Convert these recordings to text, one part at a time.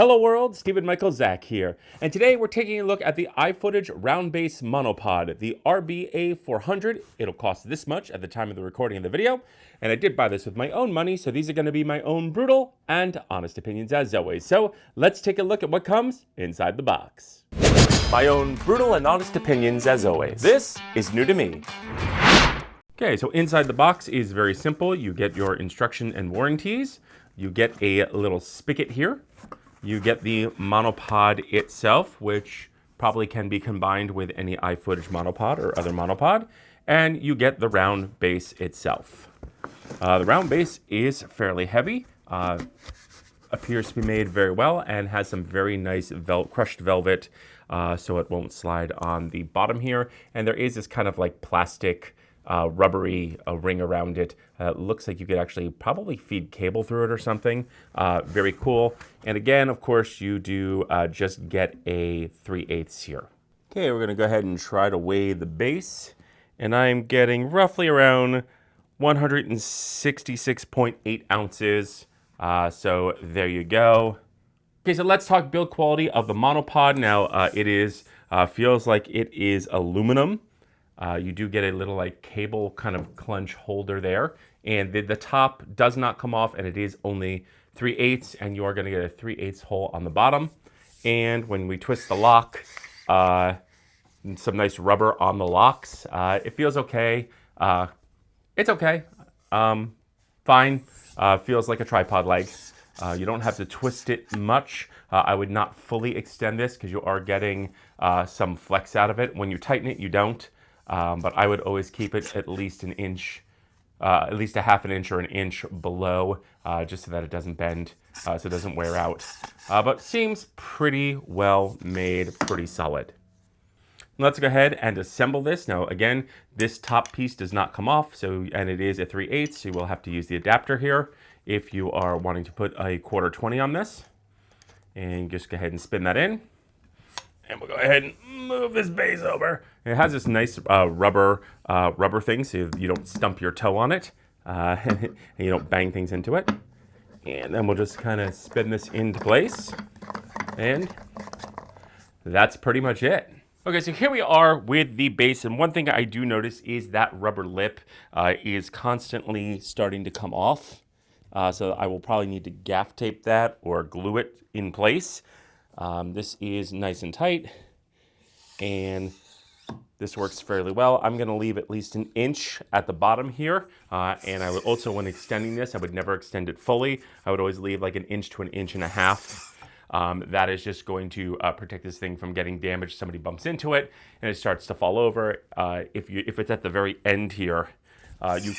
Hello world, Stephen Michael Zach here, and today we're taking a look at the Ifootage Round Base Monopod, the RB-A400. It'll cost this much at the time of the recording of the video, and I did buy this with my own money, so these are going to be my own brutal and honest opinions as always. So let's take a look at what comes inside the box. My own brutal and honest opinions as always. This is new to me. Okay, so inside the box is very simple. You get your instruction and warranties. You get a little spigot here. You get the monopod itself, which probably can be combined with any Ifootage monopod or other monopod, and you get the round base itself. The round base is fairly heavy, appears to be made very well, and has some very nice crushed velvet, so it won't slide on the bottom here. And there is this kind of like plastic rubbery ring around it. Looks like you could actually probably feed cable through it or something. Very cool. And again, of course, you do just get a 3/8 here. Okay, we're going to go ahead and try to weigh the base. And I'm getting roughly around 166.8 ounces. So there you go. Okay, so let's talk build quality of the monopod. Now, it is feels like it is aluminum. You do get a little like cable kind of clunch holder there, and the top does not come off, and it is only 3/8, and you are going to get a 3/8 hole on the bottom. And when we twist the lock, some nice rubber on the locks. It feels okay. It's okay. Fine. Feels like a tripod leg. You don't have to twist it much. I would not fully extend this because you are getting some flex out of it. When you tighten it, you don't. But I would always keep it at least an inch, at least a half an inch or an inch below, just so that it doesn't bend, so it doesn't wear out. But seems pretty well made, pretty solid. Let's go ahead and assemble this. Now, again, this top piece does not come off, and it is a 3/8, so you will have to use the adapter here if you are wanting to put a 1/4-20 on this. And just go ahead and spin that in. And we'll go ahead and move this base over. It has this nice rubber thing, so you don't stump your toe on it, and you don't bang things into it. And then we'll just kind of spin this into place, and that's pretty much it. Okay, so here we are with the base, and one thing I do notice is that rubber lip is constantly starting to come off. So I will probably need to gaff tape that or glue it in place. This is nice and tight, and this works fairly well. I'm going to leave at least an inch at the bottom here, and I would also, when extending this, I would never extend it fully. I would always leave like an inch to an inch and a half. That is just going to protect this thing from getting damaged. Somebody bumps into it and it starts to fall over. If it's at the very end here, you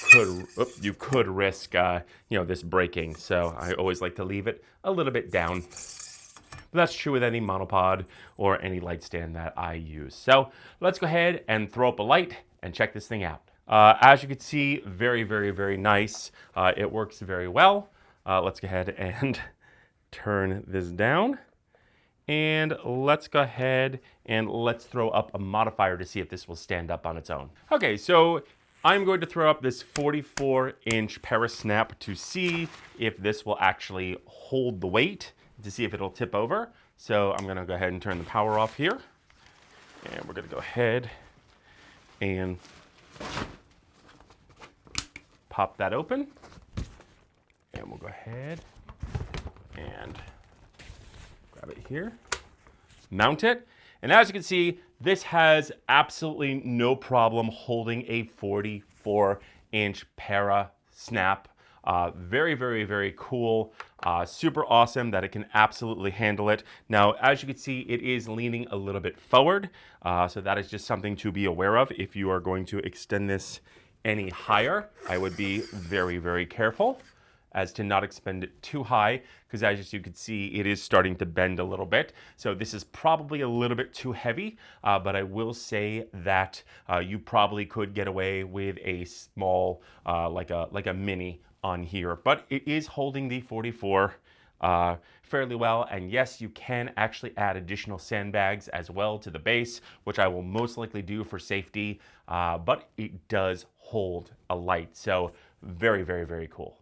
could risk this breaking. So I always like to leave it a little bit down. But that's true with any monopod or any light stand that I use. So let's go ahead and throw up a light and check this thing out. As you can see, very, very, very nice. It works very well. Let's go ahead and turn this down. And let's go ahead and let's throw up a modifier to see if this will stand up on its own. Okay, so I'm going to throw up this 44-inch Parasnap to see if this will actually hold the weight, to see if it'll tip over. So I'm gonna go ahead and turn the power off here. And we're gonna go ahead and pop that open. And we'll go ahead and grab it here, mount it. And as you can see, this has absolutely no problem holding a 44-inch Parasnap. Very, very, very cool. Super awesome that it can absolutely handle it. Now, as you can see, it is leaning a little bit forward. So that is just something to be aware of. If you are going to extend this any higher, I would be very, very careful as to not expend it too high, because as you can see, it is starting to bend a little bit. So this is probably a little bit too heavy, but I will say that you probably could get away with a small, like a mini on here, but it is holding the 44 fairly well. And yes, you can actually add additional sandbags as well to the base, which I will most likely do for safety, but it does hold a light. So very, very, very cool.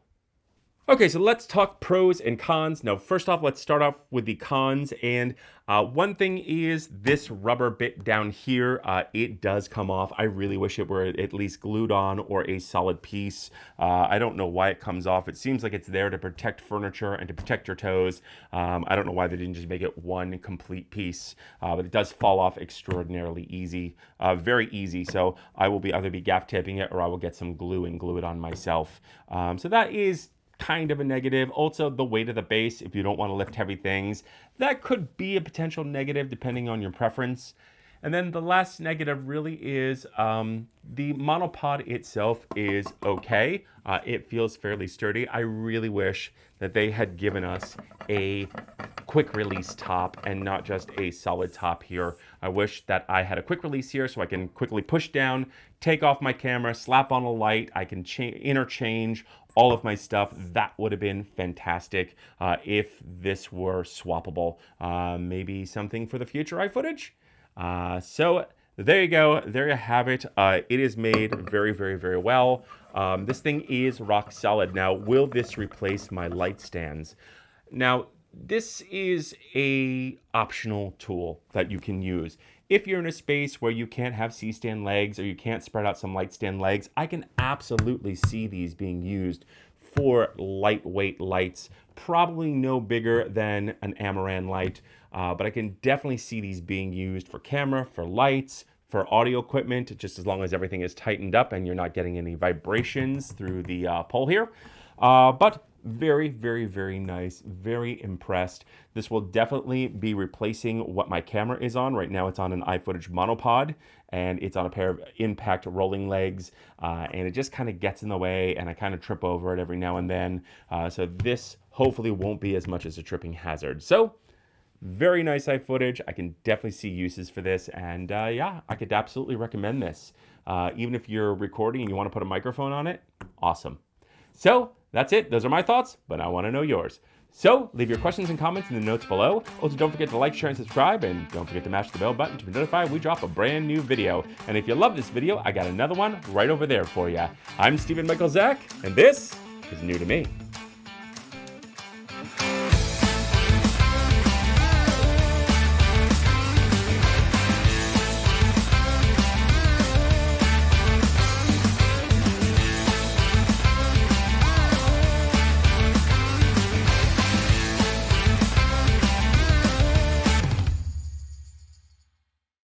Okay, so let's talk pros and cons. Now, first off, let's start off with the cons. And one thing is this rubber bit down here, it does come off. I really wish it were at least glued on or a solid piece. I don't know why it comes off. It seems like it's there to protect furniture and to protect your toes. I don't know why they didn't just make it one complete piece, but it does fall off extraordinarily easy, very easy. So I will either be gaff taping it or I will get some glue and glue it on myself. So that is kind of a negative. Also, the weight of the base, if you don't want to lift heavy things, that could be a potential negative depending on your preference. And then the last negative really is the monopod itself is okay. It feels fairly sturdy. I really wish that they had given us a quick release top and not just a solid top here. I wish that I had a quick release here so I can quickly push down, take off my camera, slap on a light, I can interchange all of my stuff. That would have been fantastic if this were swappable. Maybe something for the future iFootage. So there you go. There you have it. It is made very, very, very well. This thing is rock solid. Now, will this replace my light stands? Now, this is a optional tool that you can use. If you're in a space where you can't have C-stand legs or you can't spread out some light stand legs, I can absolutely see these being used for lightweight lights, probably no bigger than an Amaran light, but I can definitely see these being used for camera, for lights, for audio equipment, just as long as everything is tightened up and you're not getting any vibrations through the pole here. But very, very, very nice. Very impressed. This will definitely be replacing what my camera is on. Right now it's on an Ifootage Monopod and it's on a pair of impact rolling legs, and it just kind of gets in the way and I kind of trip over it every now and then. So this hopefully won't be as much as a tripping hazard. So very nice iFootage. I can definitely see uses for this, and yeah, I could absolutely recommend this. Even if you're recording and you want to put a microphone on it, awesome. So that's it. Those are my thoughts, but I want to know yours. So leave your questions and comments in the notes below. Also, don't forget to like, share, and subscribe, and don't forget to mash the bell button to be notified when we drop a brand new video. And if you love this video, I got another one right over there for you. I'm Stephen Michael Zach, and this is new to me.